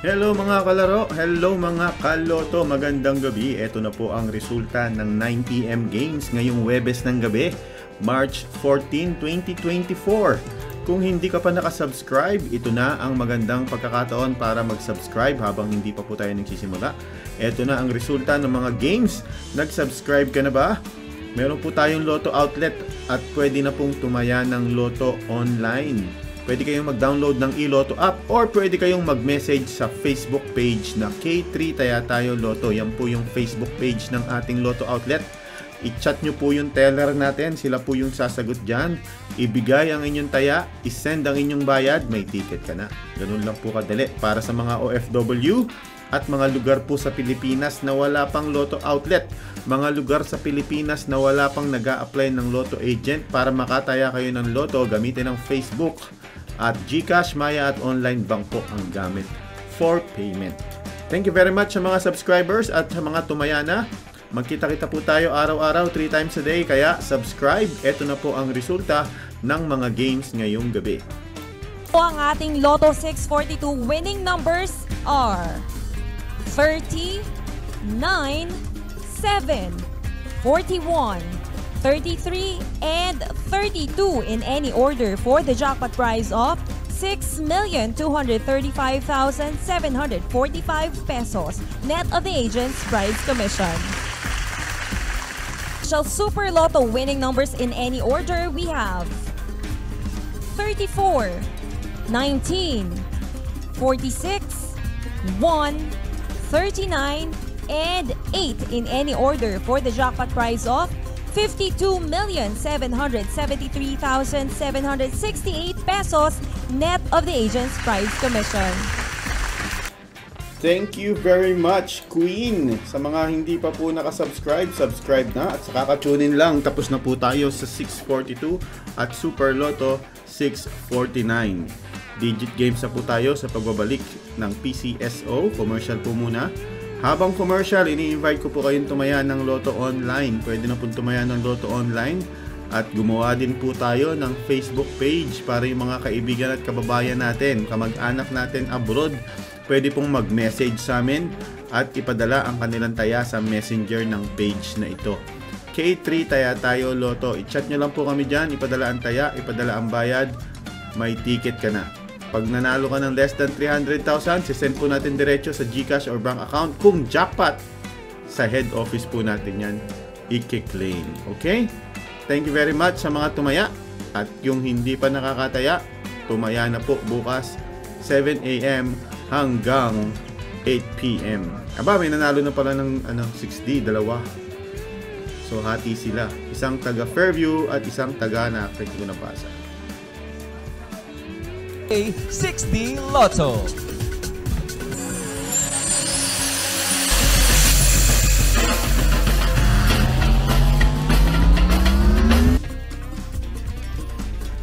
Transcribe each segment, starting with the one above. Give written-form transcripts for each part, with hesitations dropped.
Hello mga kalaro, hello mga kaloto, magandang gabi. Ito na po ang resulta ng 9pm games ngayong Webes ng gabi, March 14, 2024. Kung hindi ka pa nakasubscribe, ito na ang magandang pagkakataon para mag-subscribe habang hindi pa po tayo nagsisimula. Ito na ang resulta ng mga games. Nag-subscribe ka na ba? Meron po tayong Lotto Outlet at pwede na pong tumaya ng Lotto online. Pwede kayong mag-download ng iLotto app or pwede kayong mag-message sa Facebook page na K3 Taya Tayo Lotto. Yan po yung Facebook page ng ating Lotto Outlet. I-chat nyo po yung teller natin. Sila po yung sasagot dyan. Ibigay ang inyong taya. I-send ang inyong bayad. May ticket ka na. Ganun lang po kadali. Para sa mga OFW at mga lugar po sa Pilipinas na wala pang Lotto Outlet. Mga lugar sa Pilipinas na wala pang nag-a-apply ng Lotto Agent para makataya kayo ng Lotto, gamitin ng Facebook at GCash, Maya at online bank po ang gamit for payment. Thank you very much sa mga subscribers at sa mga tumaya na. Magkita-kita po tayo araw-araw 3 times a day, kaya subscribe. Ito na po ang resulta ng mga games ngayong gabi. Ang ating Lotto 642 winning numbers are 30, 9, 7, 41, 33, and 32 in any order for the jackpot prize of 6,235,745 pesos, net of the agent's prize commission. Super Lotto winning numbers in any order, we have 34, 19, 46, 1, 39, and 8 in any order for the jackpot prize of 52,773,768 pesos, net of the agent's prize commission. Thank you very much, Queen! Sa mga hindi pa po nakasubscribe, subscribe na at sa kakatunin lang, tapos na po tayo sa 642 at Super Lotto 649. Digit games na po tayo sa pagbabalik ng PCSO. Commercial po muna. Habang commercial, ini-invite ko po kayong tumaya ng Lotto Online. Pwede na po tumaya ng Lotto Online. At gumawa din po tayo ng Facebook page para yung mga kaibigan at kababayan natin, kamag-anak natin abroad, pwede pong mag-message sa amin at ipadala ang kanilang taya sa messenger ng page na ito. K3 Taya Tayo Lotto. I-chat nyo lang po kami dyan, ipadala ang taya, ipadala ang bayad, may ticket ka na. Pag nanalo ka ng less than 300,000, sisend po natin diretso sa GCash or bank account. Kung jackpot, sa head office po natin yan i-claim. Okay? Thank you very much sa mga tumaya. At yung hindi pa nakakataya, tumaya na po bukas 7 AM hanggang 8 PM. Aba, may nanalo na pala ng 6D, dalawa. So, hati sila. Isang taga Fairview at isang taga na ko nabasa. 6D Lotto.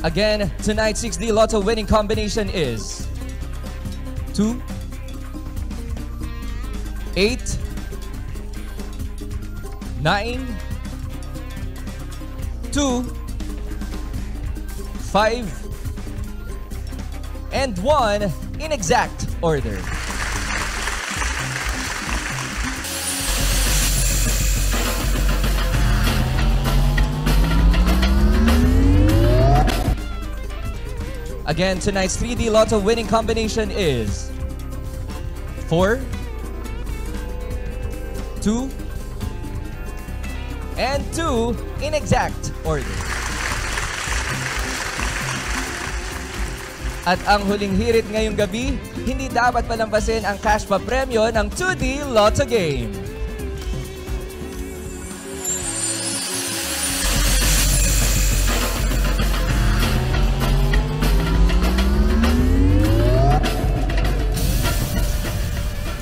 Again, tonight's 6D Lotto winning combination is 2, 8, 9, 2, 5, and 1 in exact order. Again, tonight's 3D Lotto winning combination is 4, 2, and 2 in exact order. At ang huling hirit ngayong gabi, hindi dapat palampasin ang cash pa premyo ng 2D Lotto game.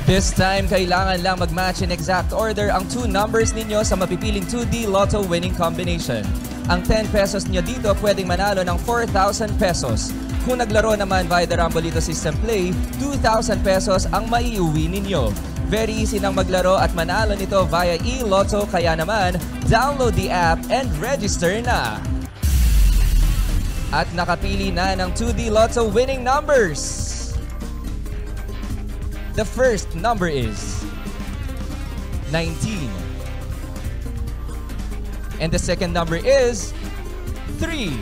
This time, kailangan lang mag-match in exact order ang 2 numbers ninyo sa mapipiling 2D Lotto winning combination. Ang 10 pesos nyo dito pwedeng manalo ng 4,000 pesos. Kung naglaro naman via the Rambolito System Play, 2,000 pesos ang maiuwi ninyo. Very easy nang maglaro at manalo nito via iLotto, kaya naman, download the app and register na. At nakapili na ng 2D Lotto winning numbers. The first number is 19. And the second number is 3.